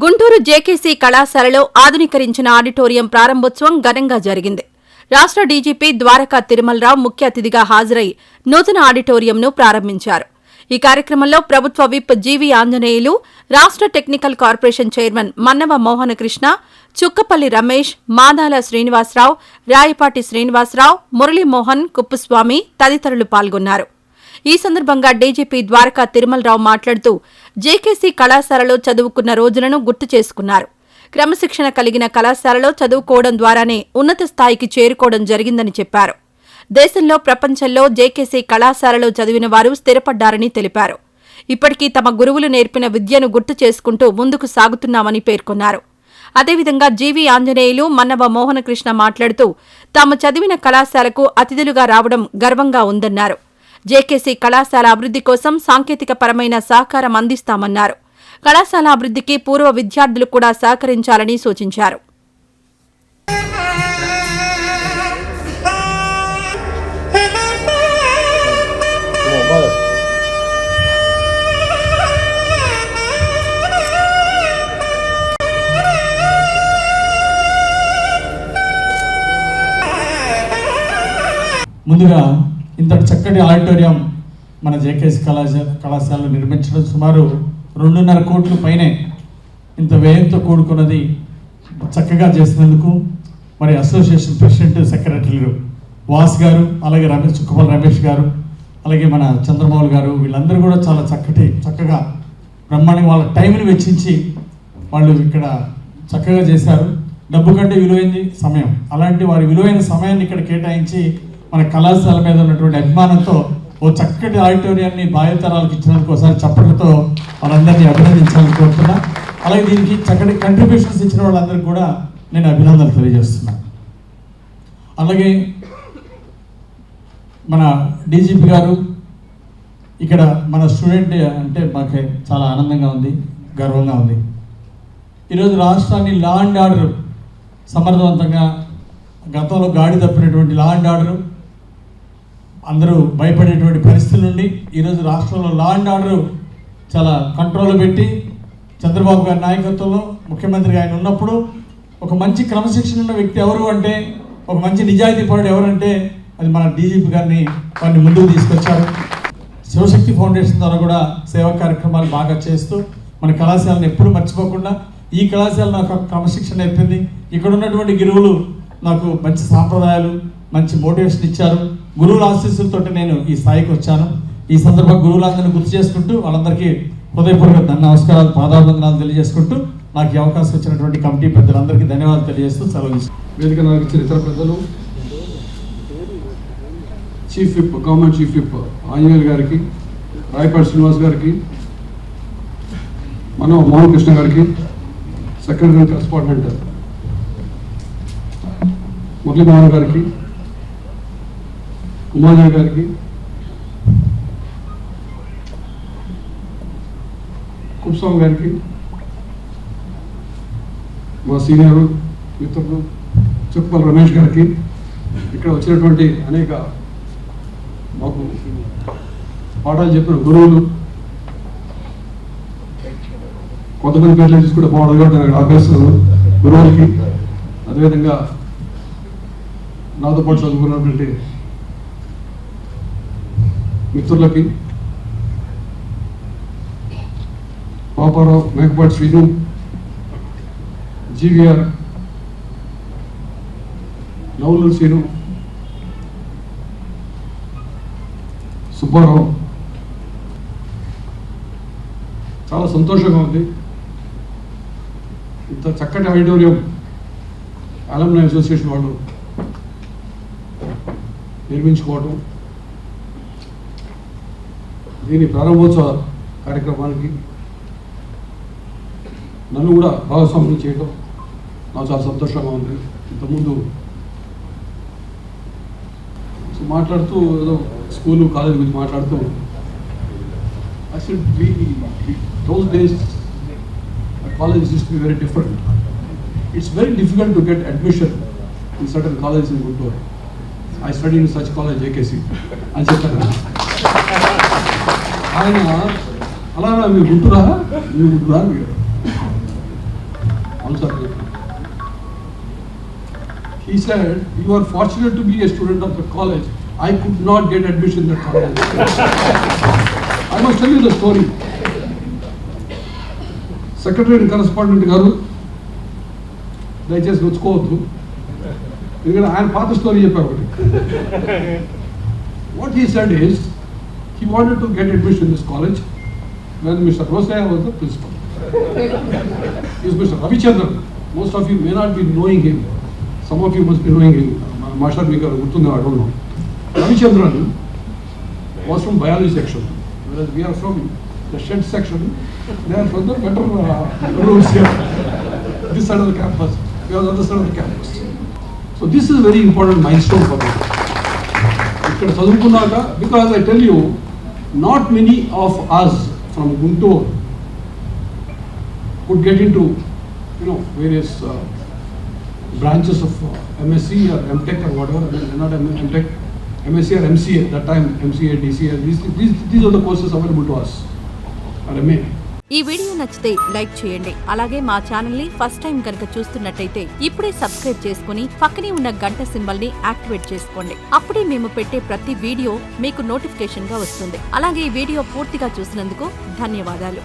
Guntur JKC కళాశాలలో ఆధునీకరించిన auditorium ప్రారంభోత్సవం ఘనంగా జరిగింది. రాష్ట్ర డీజీపీ ద్వారకా తిరుమలరావు ముఖ్య అతిథిగా హాజరై నూతన ఆడిటోరియంను ప్రారంభించారు. ఈ కార్యక్రమంలో ప్రభుత్వ విప్ జీవీ ఆంజనేయులు, రాష్ట్ర technical corporation chairman Mannava Mohanakrishna, Chukkapalli Ramesh, Madala Srinivasarao, Rayapati Srinivasarao, Muralimohan, Kuppuswamy తదితరులు పాల్గొన్నారు. ఈ సందర్భంగా డీజీపీ ద్వారకా తిరుమలరావు మాట్లాడుతూ జేకేసీ కళాశాలలో చదువుకున్న రోజులను గుర్తు చేసుకున్నారు. క్రమశిక్షణ కలిగిన కళాశాలలో చదువుకోవడం ద్వారానే ఉన్నత స్థాయికి చేరుకోవడం జరిగిందని చెప్పారు. దేశంలో, ప్రపంచంలో జేకేసీ కళాశాలలో చదివిన వారు స్థిరపడ్డారని తెలిపారు. ఇప్పటికీ తమ గురువులు నేర్పిన విద్యను గుర్తు చేసుకుంటూ ముందుకు సాగుతున్నామని పేర్కొన్నారు. అదేవిధంగా జీవీ ఆంజనేయులు, మన్నవ మోహనకృష్ణ మాట్లాడుతూ తాము చదివిన కళాశాలకు అతిథులుగా రావడం గర్వంగా ఉందన్నారు. జేకేసీ కళాశాల అభివృద్ధి కోసం సాంకేతిక పరమైన సహకారం అందిస్తామన్నారు. కళాశాల అభివృద్ధికి పూర్వ విద్యార్థులు కూడా సహకరించాలని సూచించారు. ముందుగా ఇంతటి చక్కటి ఆడిటోరియం మన జేకేసీ కళాశాలలో నిర్మించడం సుమారు 2.5 కోట్ల పైనే ఇంత వ్యయంతో కూడుకున్నది చక్కగా చేసినందుకు మరి అసోసియేషన్ ప్రెసిడెంట్, సెక్రటరీలు వాస్ గారు, అలాగే చుక్కపల్లి రమేష్ గారు, అలాగే మన చంద్రమౌళి గారు, వీళ్ళందరూ కూడా చాలా చక్కగా బ్రహ్మాండంగా వాళ్ళ టైంని వెచ్చించి వాళ్ళు ఇక్కడ చక్కగా చేశారు. డబ్బు కంటే విలువైంది సమయం. అలాంటి వారి విలువైన సమయాన్ని ఇక్కడ కేటాయించి మన కళాశాల మీద ఉన్నటువంటి అభిమానంతో ఓ చక్కటి ఆడిటోరియాన్ని భావితరాలకు ఇచ్చినందుకు ఒకసారి చప్పట్లతో వాళ్ళందరినీ అభినందించాలని కోరుతున్నా. అలాగే దీనికి చక్కటి కంట్రిబ్యూషన్స్ ఇచ్చిన వాళ్ళందరికీ కూడా నేను అభినందనలు తెలియజేస్తున్నాను. అలాగే మన డీజీపీ గారు ఇక్కడ మన స్టూడెంట్ అంటే మాకు చాలా ఆనందంగా ఉంది, గర్వంగా ఉంది. ఈరోజు రాష్ట్రాన్ని లా అండ్ ఆర్డర్ సమర్థవంతంగా, గతంలో గాడి తప్పినటువంటి లా అండ్ ఆర్డర్, అందరూ భయపడేటువంటి పరిస్థితుల నుండి ఈరోజు రాష్ట్రంలో లా అండ్ ఆర్డర్ చాలా కంట్రోల్లో పెట్టి చంద్రబాబు గారి నాయకత్వంలో ముఖ్యమంత్రిగా ఆయన ఉన్నప్పుడు ఒక మంచి క్రమశిక్షణ ఉన్న వ్యక్తి ఎవరు అంటే, ఒక మంచి నిజాయితీ పరుడు ఎవరంటే అది మన డీజీపీ గారిని వారిని ముందుకు తీసుకొచ్చారు. శివశక్తి ఫౌండేషన్ ద్వారా కూడా సేవా కార్యక్రమాలు బాగా చేస్తూ మన కళాశాలను ఎప్పుడూ మర్చిపోకుండా, ఈ కళాశాల నాకు క్రమశిక్షణ నేర్పింది, ఇక్కడ ఉన్నటువంటి గురువులు నాకు మంచి సాంప్రదాయాలు, మంచి మోటివేషన్ ఇచ్చారు. గురువుల ఆశీస్సులతో నేను ఈ స్థాయికి వచ్చాను. ఈ సందర్భంగా గురువులందరినీ గుర్తు చేసుకుంటూ వాళ్ళందరికీ హృదయపూర్వక నమస్కారాలు, పాదాభివందనాలు తెలియజేసుకుంటూ నాకు ఈ అవకాశం ఇచ్చినటువంటి కమిటీ పెద్దలందరికీ ధన్యవాదాలు తెలియజేస్తూ సెలవు తీసుకుంటాను. వేదిక నాకు ఇచ్చిన ఇతర పెద్దలు, chief whip, government chief whip Anjaneyulu గారికి, రాయపాటి శ్రీనివాస్ గారికి, మనో మోహన్ కృష్ణ గారికి, సెక్రటరీ కరెస్పాండెంట్ మురళీమోహన్ గారికి, ఉమాదేవి గారికి, కుప్స్వామి గారికి, మా సీనియర్ మిత్రులు చుక్కపల్లి రమేష్ గారికి, ఇక్కడ వచ్చినటువంటి అనేక మాకు పాఠాలు చెప్పిన గురువులు, కొంతమంది పేర్లు తీసుకుంటే బాగుండదు కాబట్టి నాకు ఆపేస్తున్నాను, గురువులకి, అదేవిధంగా నాతో పాటు చదువుకున్నటువంటి మిత్రులకి, పాపారావు, మేకపాటి శ్రీను, జీవీఆర్, నవలూరు శ్రీను, సుబ్బారావు, చాలా సంతోషంగా ఉంది. ఇంత చక్కటి ఆడిటోరియం అలమ్నాయ్ అసోసియేషన్ వాళ్ళు నిర్మించుకోవడం, దీని ప్రారంభోత్సవ కార్యక్రమానికి నన్ను కూడా భాగస్వామ్యం చేయడం నాకు చాలా సంతోషంగా ఉంది. ఇంతకుముందు మాట్లాడుతూ ఏదో స్కూలు, కాలేజ్ గురించి మాట్లాడుతూ those days college used to be very different. It's very difficult to get admission in certain colleges in Guntur. I studied in such college, JKC. అని చెప్పాను. ఆయన అలా మీరు గుంటురా, మీరు గుంటురా also. He said, "You are fortunate to be a student of the college. I could not get admission in that college." I must tell you the story. Secretary and correspondent garu, దయచేసి నొచ్చుకోవద్దు, ఎందుకంటే ఆయన పాత story చెప్పారు ఒకటి. What he said is, he wanted to get admission in this college when Mr. Rosaya was the principal. He is Mr. Ravichandran. Most of you may not be knowing him. Some of you must be knowing him. Master Mika, I don't know. Ravichandran was from biology section, whereas we are from the shed section. They are from the better rooms here. This side of the campus, we are on the other side of the campus. So this is a very important milestone for me. Ikkada chaduvukunnaka, because I tell you, not many of us from Guntur could get into, various branches of MSc or MTech or whatever. Not MTech, MSc or MCA. That time MCA, DCA. These are the courses available to us. Or MA. ఈ video నచ్చితే like చేయండి. అలాగే మా channel ని first time కనుక చూస్తున్నట్టయితే ఇప్పుడే subscribe చేసుకుని పక్కనే ఉన్న గంట సింబల్ ని యాక్టివేట్ చేసుకోండి. అప్పుడే మేము పెట్టే ప్రతి వీడియో మీకు నోటిఫికేషన్ గా వస్తుంది. అలాగే ఈ వీడియో పూర్తిగా చూసినందుకు ధన్యవాదాలు.